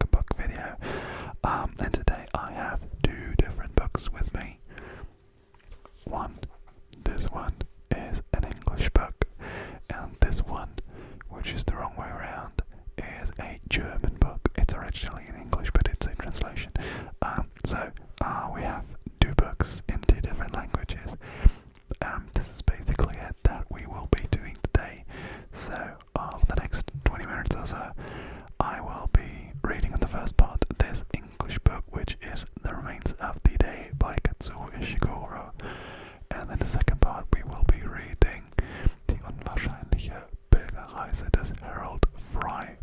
a book video. And today I have two different books with me. This one is an English book, and this one, which is the wrong way around, is a German book. It's originally in English, but it's a translation. So we have two books in two different languages. This is basically it that we will be doing today. So for the next 20 minutes or so, I will be reading in the first part this English book, which is The Remains of the Day by Kazuo Ishiguro. And in the second part we will be reading Die unwahrscheinliche Pilgerreise des Harold Fry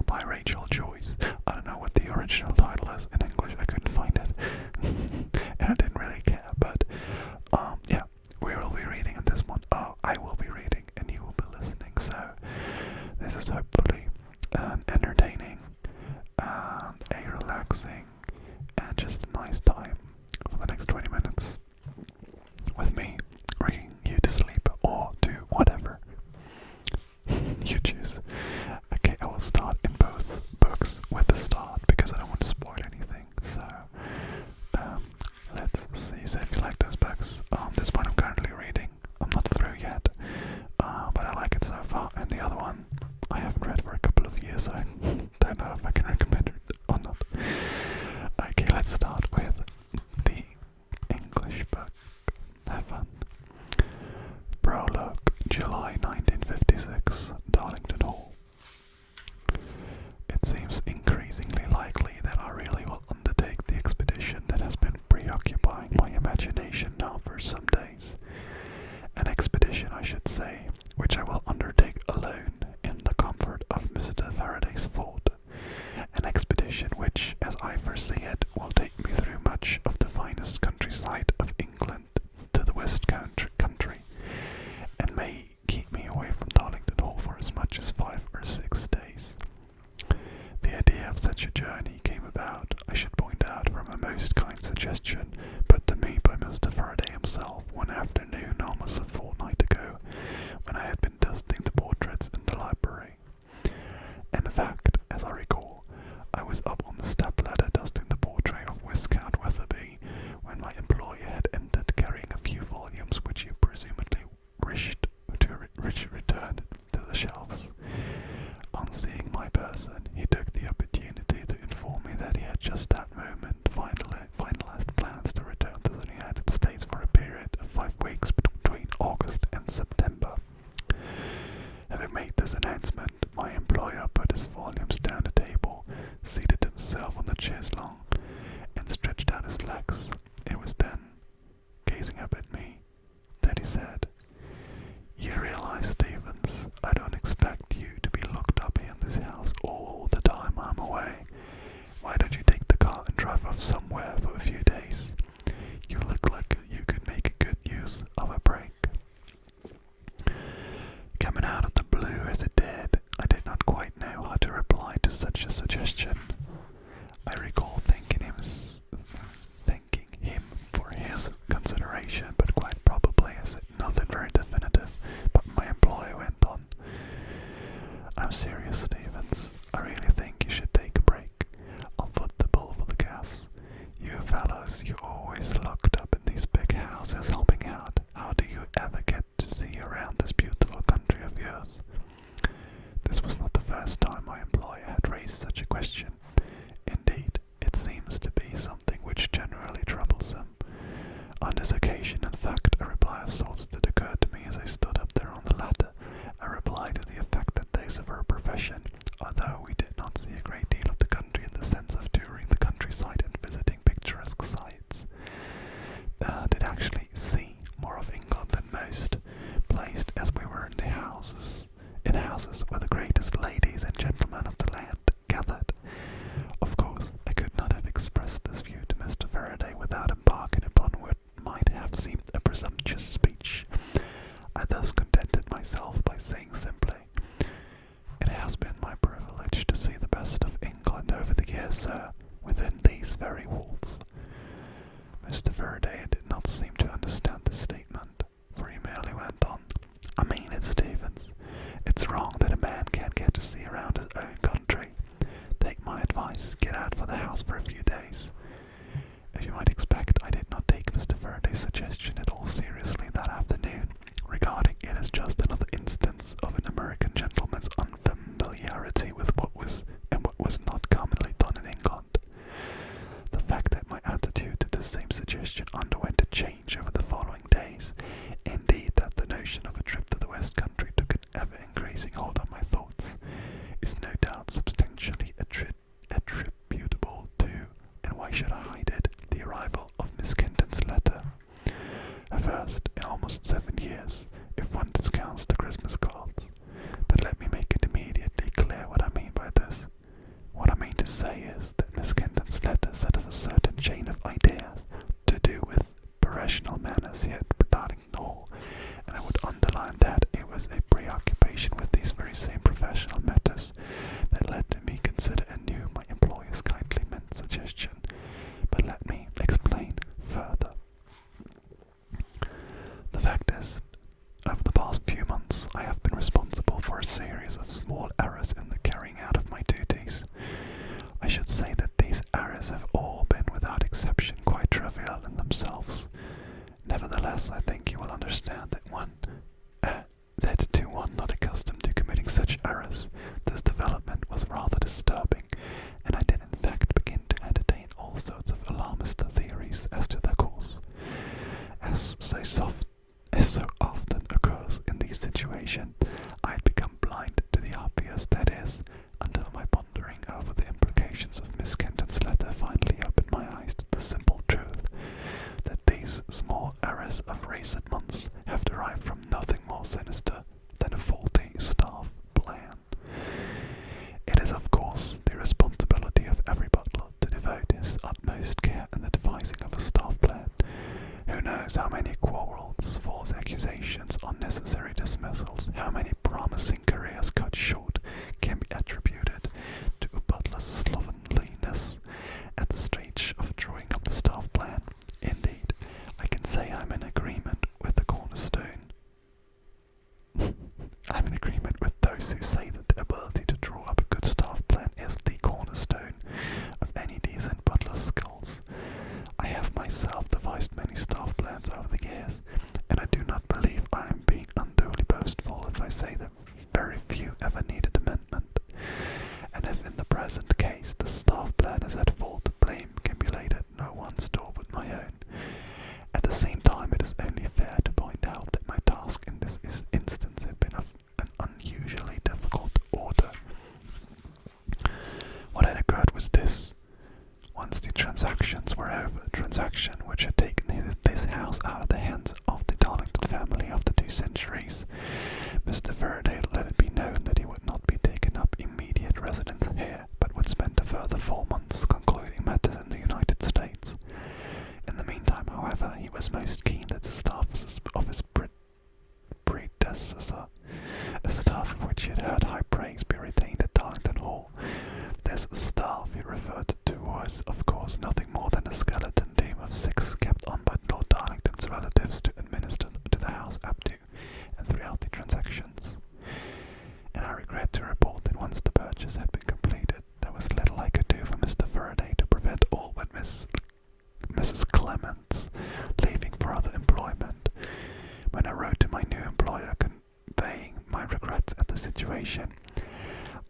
by Rachel Joyce. I don't know what the original title is in English, I couldn't find it. And I didn't really care, but yeah, we will be reading in this one. I will be reading and you will be listening, so this is hopefully an entertaining and a relaxing and just a nice time for the next 20 minutes with me reading you to sleep or to whatever you choose. Okay, I will start in both books with the start because I don't want to spoil anything. So let's see. So if you like those books, this one I'm currently reading. I'm not through yet, but I like it so far. And the other one I haven't read for a couple of years, so I don't know if I can recommend it or not. Okay, let's start with the English book. Have fun. Prologue, July 1956, Darlington Hall. It seems increasingly likely that I really will undertake the expedition that has been preoccupying my imagination now for some days. An expedition, I should say, which I will undertake alone in the comfort of Mr. Faraday's fort. An expedition which, as I foresee it, will take me through much of the finest countryside of England to the West Country, and may keep me away from Darlington Hall for as much as 5 or 6 days. The idea of such a journey came about, I should point out, from a most kind suggestion put to me by Mr. Faraday himself one afternoon almost a fortnight ago, when I had been dusting the portraits in the library. In fact, as I recall, I was up on the step-ladder dusting the portrait of Viscount Weatherby when my employer had entered carrying a few volumes which he presumably wished to return to the shelves. On seeing my person, he took the opportunity to inform me that he had just that moment finalized plans to return to the United States for a period of 5 weeks between August and September. Having made this announcement, my employer put his volumes down the table, seated himself on the chaise longue, and stretched out his legs. It was then, gazing up at me, that he said, "You realize, Stevens, I don't expect you to be locked up here in this house all the time I'm away. Why don't you take the car and drive off somewhere for a few days? You look like you could make a good use of a break." Coming out of the blue as it did, I did not quite know how to reply to such a suggestion. I recall thanking him for his consideration, but quite probably I said nothing very definitive. But my employer went on, "I'm serious, Stevens. I really think you should take a break. I'll foot the bill for the gas. You fellows, you're always locked up in these big houses helping out. How do you ever get to see around this beautiful country of yours?" This was not the first time my employer had raised such a question. Indeed, it seems to be something which generally troubles him. On this occasion, in fact, a reply of sorts did occur to me as I stood up there on the ladder, a reply to the effect that those of our profession, although we did not see a great deal of the country in the sense of touring the countryside and visiting picturesque sights, did actually see more of England than most, placed as we were in houses where the greatest ladies and gentlemen of the land gathered. Of course, I could not have expressed this view to Mr. Faraday without embarking upon what might have seemed a presumptuous speech. I thus contented myself by saying simply, "It has been my privilege to see the best of England over the years, sir, within these very walls." Mr. Faraday did not seem to understand this statement, for he merely went on, "I mean it, Stevens. It's wrong that a man can't racing hold on my thoughts, is no doubt substantially attributable to, and why should I hide it, the arrival of Miss Kenton's letter. Her first in almost 7 years, if one discounts the Christmas cards. But let me make it immediately clear what I mean by this. What I mean to say is that Miss Kenton's letter set off a certain chain of ideas to do with professional manners here at Darlington Hall, and I would underline that it was a preoccupation with these very same professional matters that led to me consider anew my employer's kindly meant suggestion. But let me explain further. The fact is, over the past few months, I have been responsible for a series of small errors in the carrying out of my duties. I should say that these errors have all been, without exception, quite trivial in themselves. Nevertheless, I think you will understand that to one not accustomed to committing such errors, this development was rather disturbing, and I did in fact begin to entertain all sorts of alarmist theories as to their cause. As so often occurs in these situations, I had become blind to the obvious, that is, until my pondering over the implications of Miss Kenton's letter finally opened my eyes to the simple truth that these small errors of recent months have derived from nothing more sinister than a faulty staff plan. It is, of course, the responsibility of every butler to devote his utmost care in the devising of a staff plan. Who knows how many quarrels, false accusations, unnecessary dismissals, how many promising careers cut short can be attributed to a butler's slovenliness at the stage of drawing up the staff plan. Indeed, I can say I'm in agreement with the cornerstone. I'm in agreement with those who say that the ability to draw up a good staff plan is the cornerstone of any decent butler's skills. I have myself devised many staff plans over the years, and I do not believe I am being unduly boastful if I say that very few ever needed amendment. And if in the present case the staff plan is at fault, blame can be laid at no one's door but my own. At the same time, it is only fair to point out that my task in this instance had been of an unusually difficult order. What had occurred was this. Once the transactions were over, transaction which had taken this house out of the hands of the Darlington family of the 2 centuries, Mr. Faraday let it be known that he would not be taken up immediate residence here, but would spend a further 4 months concluding matters in the United States. In the meantime, however, he was most keen that the staff of his predecessor, a staff of which he had heard high praise, be retained at Darlington Hall. This staff he referred to was, of course, nothing more than a skeleton team of 6 kept on by Lord Darlington's relatives to administer to the house up to and throughout the transactions. And I regret to report that once the purchase had been completed, there was little I could do for Mr. Faraday to prevent all but Mrs. Clements leaving for other employment. When I wrote to my new employer conveying my regrets at the situation,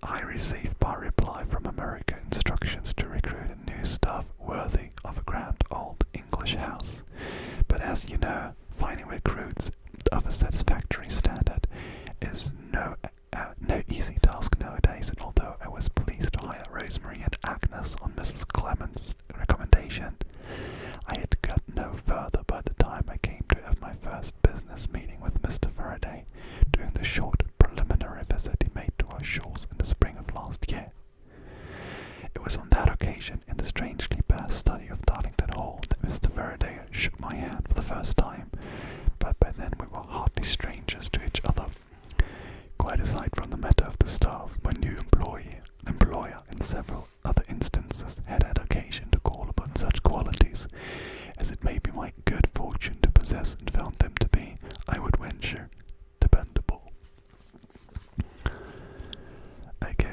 I received by reply from America instructions to recruit a new staff worthy of a grand old English house. But as you know, finding recruits of a satisfactory standard is no easy task nowadays, and although I was pleased to hire Rosemary and Agnes on Mrs. Clements' recommendation, I had got no further by the time I came to have my first business meeting with Mr. Faraday during the short preliminary visit he made to our shores in the spring of last year. It was on that occasion, in the strangely bare study of Darlington Hall, that Mr. Faraday shook my hand for the first time, but by then we were hardly strangers to each other. Quite aside from the matter of the staff, my new employer in several other instances had occasion to call upon such qualities as it may be my good fortune to possess, and found them to be, I would venture, dependable. Okay,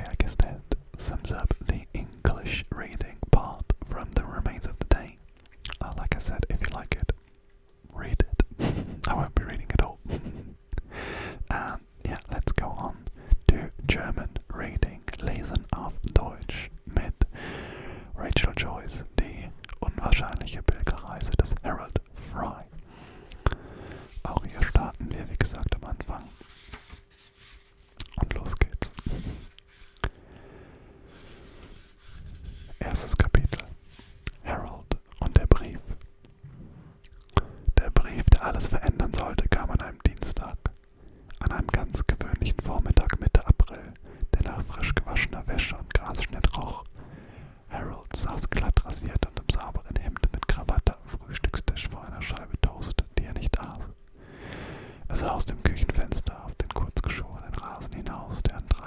I guess that sums up the English reading part from the remains of the day. Like I said, if you like it, read it. I won't be reading it all. Yeah, let's go on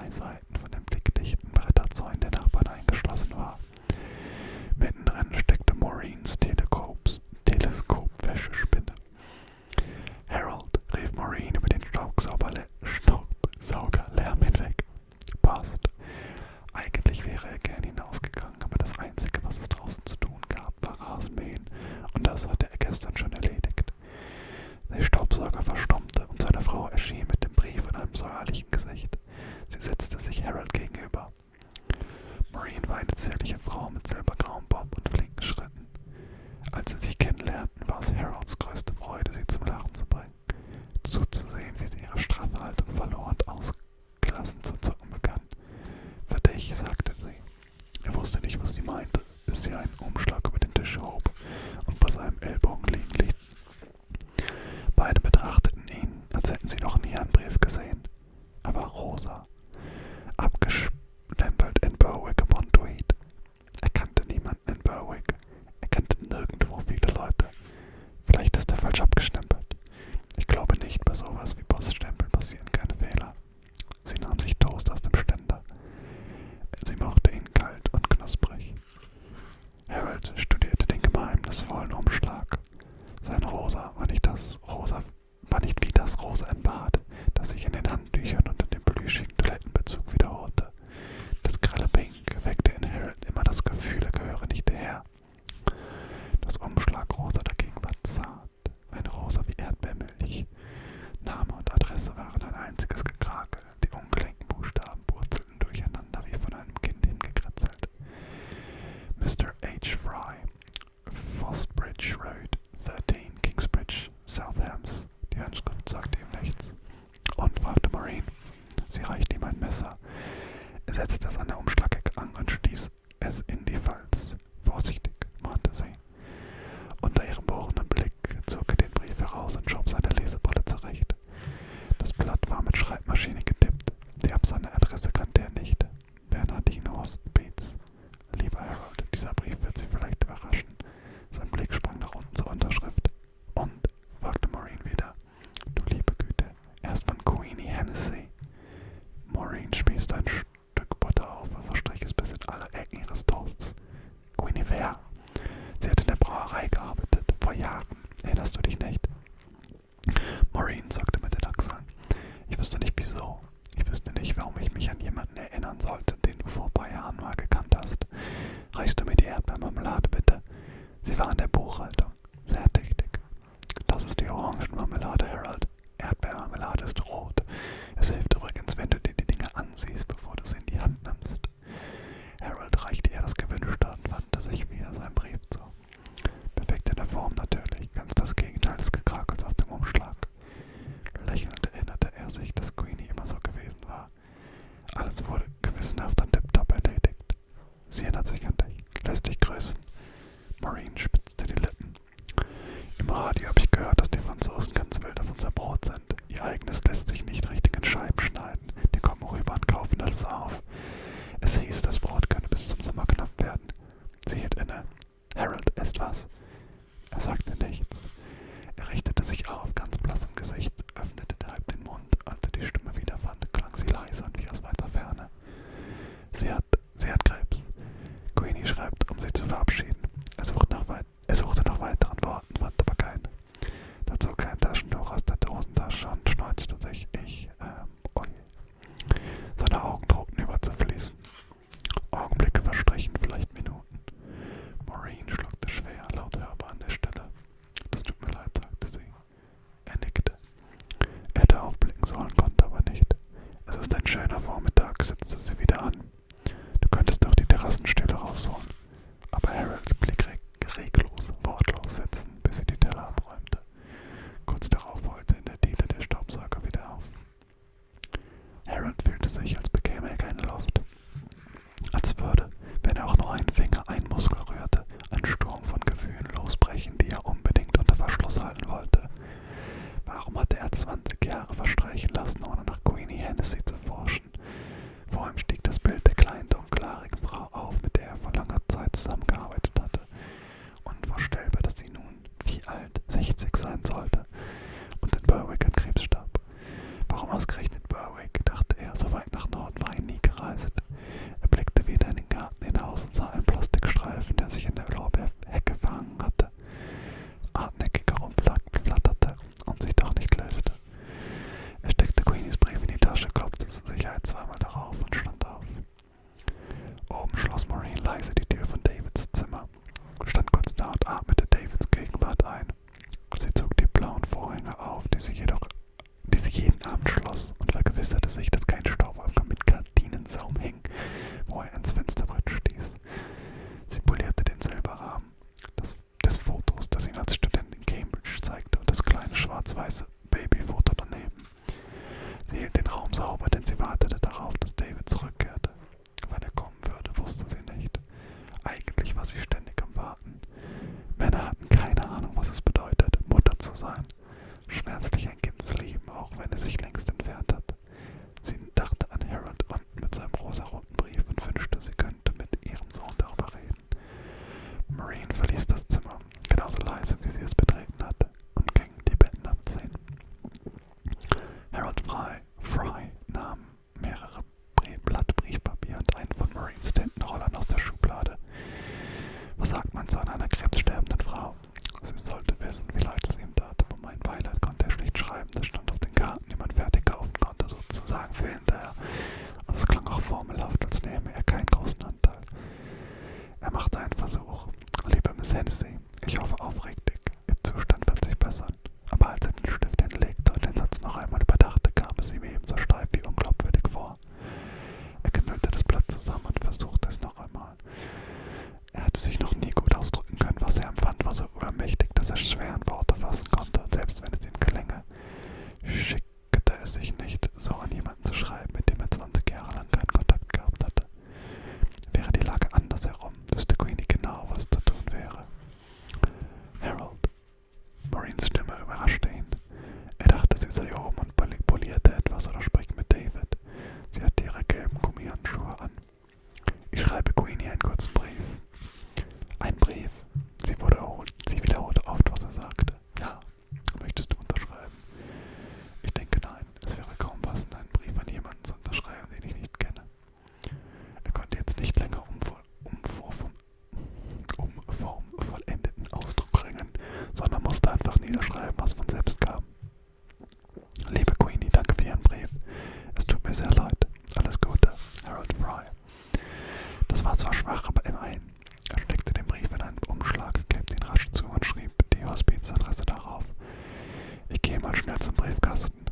3 Seiten von dem blickdichten Bretterzaun der Nachbarn eingeschlossen war. Mittendrin steckte Maureen's Teleskopwäschespinne. Harold, rief Maureen über den Staubsaugerlärm hinweg. Passt. Eigentlich wäre er gern hinausgegangen, aber das Einzige, was es draußen zu tun gab, war Rasenmähen, und das hatte er gestern schon erledigt. Der Staubsauger verstummte und seine Frau erschien mit dem Brief in einem säuerlichen Gesicht. Sie setzte sich Harold gegenüber. Maureen war eine zierliche Frau mit silbergrauem Bob und flinken Schritten. Als sie sich kennenlernten, war es Harolds größte Freude, sie zum Lachen zu bringen. Zuzusehen, wie sie ihre straffe Haltung verlor und ausgelassen zu zucken begann. Für dich, sagte sie. Er wusste nicht, was sie meinte, bis sie einen Umschlag über den Tisch hob und bei seinem Ellbogen liegen ließ. Beide betrachteten ihn, als hätten sie noch nie einen Brief gesehen. Er war rosa, abgestempelt in Berwick-upon-Tweed. Er kannte niemanden in Berwick. Er kannte nirgendwo viele Leute. Vielleicht ist er falsch abgestempelt. Ich glaube nicht, bei sowas wie Poststempeln passieren keine Fehler. Sie nahm sich Toast aus dem Ständer. Sie mochte ihn kalt und knusprig. Harold studierte den geheimnisvollen Umschlag. Sein Rosa war nicht wie das Rosa im Bad, das sich in den Handtüchern unter dem plüschigen Toilettenbezug wiederholte. Das grelle Pink weckte in Harold immer das Gefühl, er gehöre nicht hierher. Das Umschlagrosa dagegen war zart, ein Rosa wie Erdbeermilch. Name und Adresse waren ein einziges Gekrakel, die ungelenken Buchstaben purzelten durcheinander wie von einem Kind hingekritzelt. Mr. H. Fry, Fosbridge Road, 13, Kingsbridge, Southams. Die Handschrift sagte ihm nichts. Und, fragte Maureen. Sie reichte ihm ein Messer. Er setzte es an der Umschlagecke an und stieß es in die Falz. Vorsichtig, mahnte sie. Unter ihrem bohrenden Blick zog er den Brief heraus und schob seine Lesebrille zurecht. Das Blatt war mit Schreibmaschine getippt. Die Absende Adresse kannte er nicht. Bernardine Hostbeats. Lieber Harold, dieser Brief wird Sie vielleicht überraschen. Sein Blick sprang nach unten zur Unterschrift. Und? Fragte Maureen wieder. Du liebe Güte, erst von Queenie Hennessy. Maureen spießte ein Stück Butter auf und verstrich es bis in alle Ecken ihres Toasts. Queenie wer? Sie hat in der Brauerei gearbeitet, vor Jahren. Erinnerst du dich nicht? Maureen zuckte mit den Achseln. Ich wüsste nicht wieso. Ich wüsste nicht, warum ich mich an jemanden erinnern sollte, den du vor ein paar Jahren mal gekannt hast. Reichst du mir die Erdbeermarmelade, bitte? Sie war in der Buchhaltung. Sehr tüchtig. Das ist die Orangenmarmelade, Harold. Erdbeermarmelade ist rot. Es hilft übrigens, wenn du dir die Dinge ansiehst, bevor du sie in die Hand nimmst. Harold reichte ihr das Gewünschte und wandte sich wieder seinem Brief zu. Perfekt in der Form natürlich, ganz das Gegenteil des Gekrakels auf dem Umschlag. Lächelnd erinnerte er sich, dass Queenie immer so gewesen war. Alles wurde gewissenhaft und tipptopp erledigt. Sie erinnert sich an dich, lässt dich grüßen. Maureen spitzte die Lippen. Im Radio habe ich gehört, dass die Franzosen ganz wild auf unser Brot sind. Ihr eigenes lässt sich nicht richtig in Scheiben schneiden. Die kommen rüber und kaufen alles auf. Es hieß, das Brot könne bis zum Sommer knapp werden. Sie hielt inne. Harold, isst was? Er sagte nichts. Er richtete sich auf, ganz blass im Gesicht, öffnete halb den Mund. Als er die Stimme wiederfand, klang sie leise und wie aus weiter Ferne. Sie hat Krebs. Queenie schreibt, um sie zu verabschieden. Er suchte nach weiteren Worten, fand aber keine. Da zog er ein Taschentuch aus der Hosentasche und schneuzte sich. Ui. Seine Augen drohten überzufließen. Augenblicke verstrichen, vielleicht Minuten. Maureen schluckte schwer, laut hörbar an der Stelle. Das tut mir leid, sagte sie. Er nickte. Er hätte aufblicken sollen, konnte aber nicht. Es ist ein schöner Vormittag, setzte sie wieder an. Du könntest doch die Terrassenstühle rausholen. Aber Harold blieb reglos, wortlos sitzen, bis sie die Teller abräumte. Kurz darauf heulte in der Diele der Staubsauger wieder auf. Harold fühlte sich, als bekäme er keine Luft. Als würde, wenn er auch nur einen Finger, einen Muskel rührte, ein Sturm von Gefühlen losbrechen, die er unbedingt unter Verschluss halten wollte. Warum hatte er 20 Jahre verstreichen lassen, ohne nach Queenie Hennessy zu forschen? Wo wartete darauf, dass David zurückkehrte. Wann er kommen würde, wusste sie nicht. Eigentlich war sie ständig am Warten. Männer hatten keine Ahnung, was es bedeutet, Mutter zu sein. Schmerzlich ein Kind zu lieben, auch wenn es sich längst entfernt hat. Sie dachte an Harold unten mit seinem rosaroten Brief und wünschte, sie könnte mit ihrem Sohn darüber reden. Maureen verließ das Zimmer, genauso leise, wie sie es betreten hatte, und ging die Betten abziehen. Harold Fry nahm mehrere Blatt Briefpapier und einen von Maureens Tintenrollern aus der Schublade. Was sagt man zu einer krebssterbenden Frau? Sie sollte wissen, wie leid es ihm tat, aber mein Beileid konnte er schlicht schreiben. Das stand auf den Karten, die man fertig kaufen konnte, sozusagen für hinterher. Und es klang auch formelhaft, als nehme er keinen großen Anteil. Er machte einen Versuch. Liebe Miss Hennessy, ich hoffe aufrichtig, Ihr Zustand wird sich bessern. Aber als er den Stift hinlegte und den Satz noch einmal überdachte, kam es ihm ebenso steif wie unglaubwürdig vor. Er knüllte das Blatt zusammen und versuchte es noch einmal. Er hatte sich noch nie gut ausdrücken können, was er empfand, war so übermächtig, dass er schwer in Worte fassen konnte, und selbst wenn es ihm gelänge, schickte es sich nicht, so an jemanden zu schreiben, mit dem er 20 Jahre lang keinen Kontakt gehabt hatte. Wäre die Lage andersherum, wüsste Queenie genau, was zu tun wäre. Harold. Maureens Stimme überraschte ihn. Er dachte, sie sei oben und polierte etwas oder spricht mit David. Sie hatte ihre gelben Gummihandschuhe an. Ich schreibe Queenie einen kurzen Brief. Ein Brief. Sie wiederholte oft, was er sagte. Ja, möchtest du unterschreiben? Ich denke nein. Es wäre kaum passend, einen Brief an jemanden zu unterschreiben, den ich nicht kenne. Er konnte jetzt nicht länger vom vollendeten Ausdruck ringen, sondern musste einfach niederschreiben, was von selbst kam. Liebe Queenie, danke für Ihren Brief. Es tut mir sehr leid. Alles Gute, Harold Fry. Das war zwar schwach, aber immerhin. Er steckte den Brief in einen Umschlag, klebte ihn rasch zu und schrieb die Hospizadresse darauf. Ich gehe mal schnell zum Briefkasten.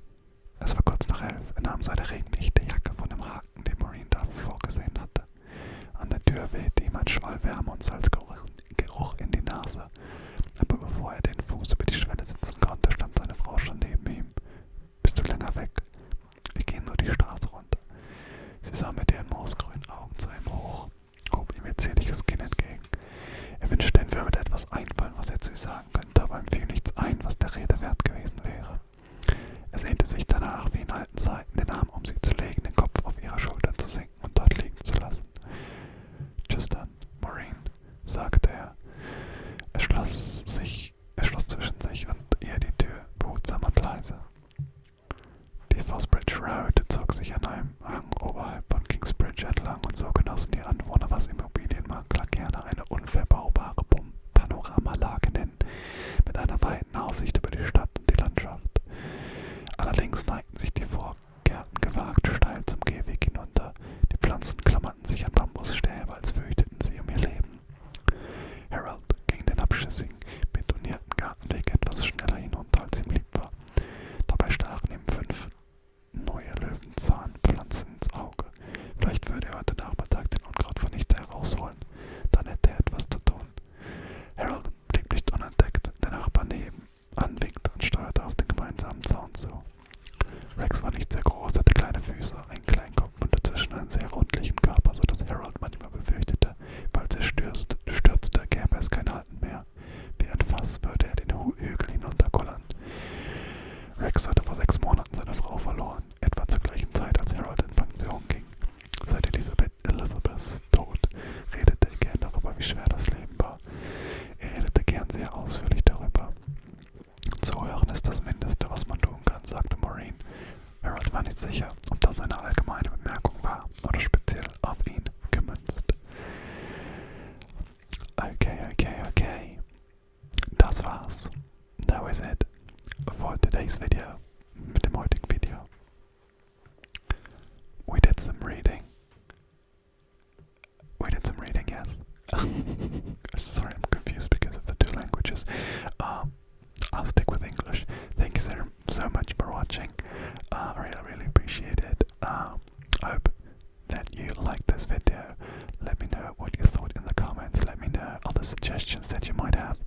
Es war kurz nach 11. Er nahm seine regendichte Jacke von dem Haken, den Maureen dafür vorgesehen hatte. An der Tür wehte ihm ein Schwall Wärme und Salzgeruch in die Nase. Aber bevor er den Fuß über die Schwelle setzen konnte, stand seine Frau schon neben ihm. Bist du länger weg? Wir gehen nur die Straße runter. Sie sah mit ihren moosgrünen Augen zu ihm hoch, hob ihm ihr zierliches Kinn entgegen. Er wünschte, ihm würde etwas einfallen, was er zu ihr sagen könnte, aber ihm fiel nichts ein, was der Rede wert gewesen wäre. Er sehnte sich danach, wie in alten Zeiten, den Arm um sie zu legen, den Kopf auf ihre Schultern zu sinken und dort liegen zu lassen. Tschüss dann, Maureen, sagte er. Er schloss zwischen sich und ihr die Tür, behutsam und leise. Die Fosbridge Road zog sich an einem Hang oberhalb von Kingsbridge entlang, und so genossen die Anwohner, was Immobilienmakler gerne eine unverbaubare Panoramalage nennen, mit einer weiten Aussicht über die Stadt und die Landschaft. Allerdings neigten sich die Vorgärten gewagt steil zum Gehweg hinunter. Die Pflanzen klammerten sich an Bambusstäbe, als fürchteten sie um ihr Leben. Harold ging den abschüssigen, betonierten Gartenweg etwas schneller hinunter, als ihm lieb war. Dabei stachen ihm 5 neue Löwenzahnpflanzen ins Auge. Vielleicht würde er heute Nachmittag den Unkrautvernichter herausholen. Dann hätte er etwas zu tun. Harold blieb nicht unentdeckt. Der Nachbar nebenan winkte und steuerte auf den gemeinsamen Zaun zu. Rex war nicht sehr groß, hatte kleine Füße, einen kleinen Kopf und dazwischen einen sehr rundlichen Körper, sodass Harold manchmal befürchtete, falls er stürzte, gäbe es kein Halten mehr. Wie ein Fass würde er den Hügel hinunterkullern. Rex hatte vor 6 Monaten seine Frau verloren, etwa zur gleichen Zeit, als Harold in Pension ging. Seit Elizabeths Tod redete er gern darüber, wie schwer das Leben war. Er redete gern sehr ausführlich darüber. Zuhören ist das Mindeste, was man tun kann, sagte Maureen. Harold war nicht sicher, ob das eine allgemeine Bemerkung war oder speziell auf ihn gemünzt. Okay. Das war's. That was it for today's video. Mit dem heutigen Video. We did some reading, yes. Sorry, I'm confused because of the 2 languages. I'll stick with English. Thank you so much for watching. I really appreciate it. I hope that you liked this video. Let me know what you thought in the comments. Let me know other suggestions that you might have.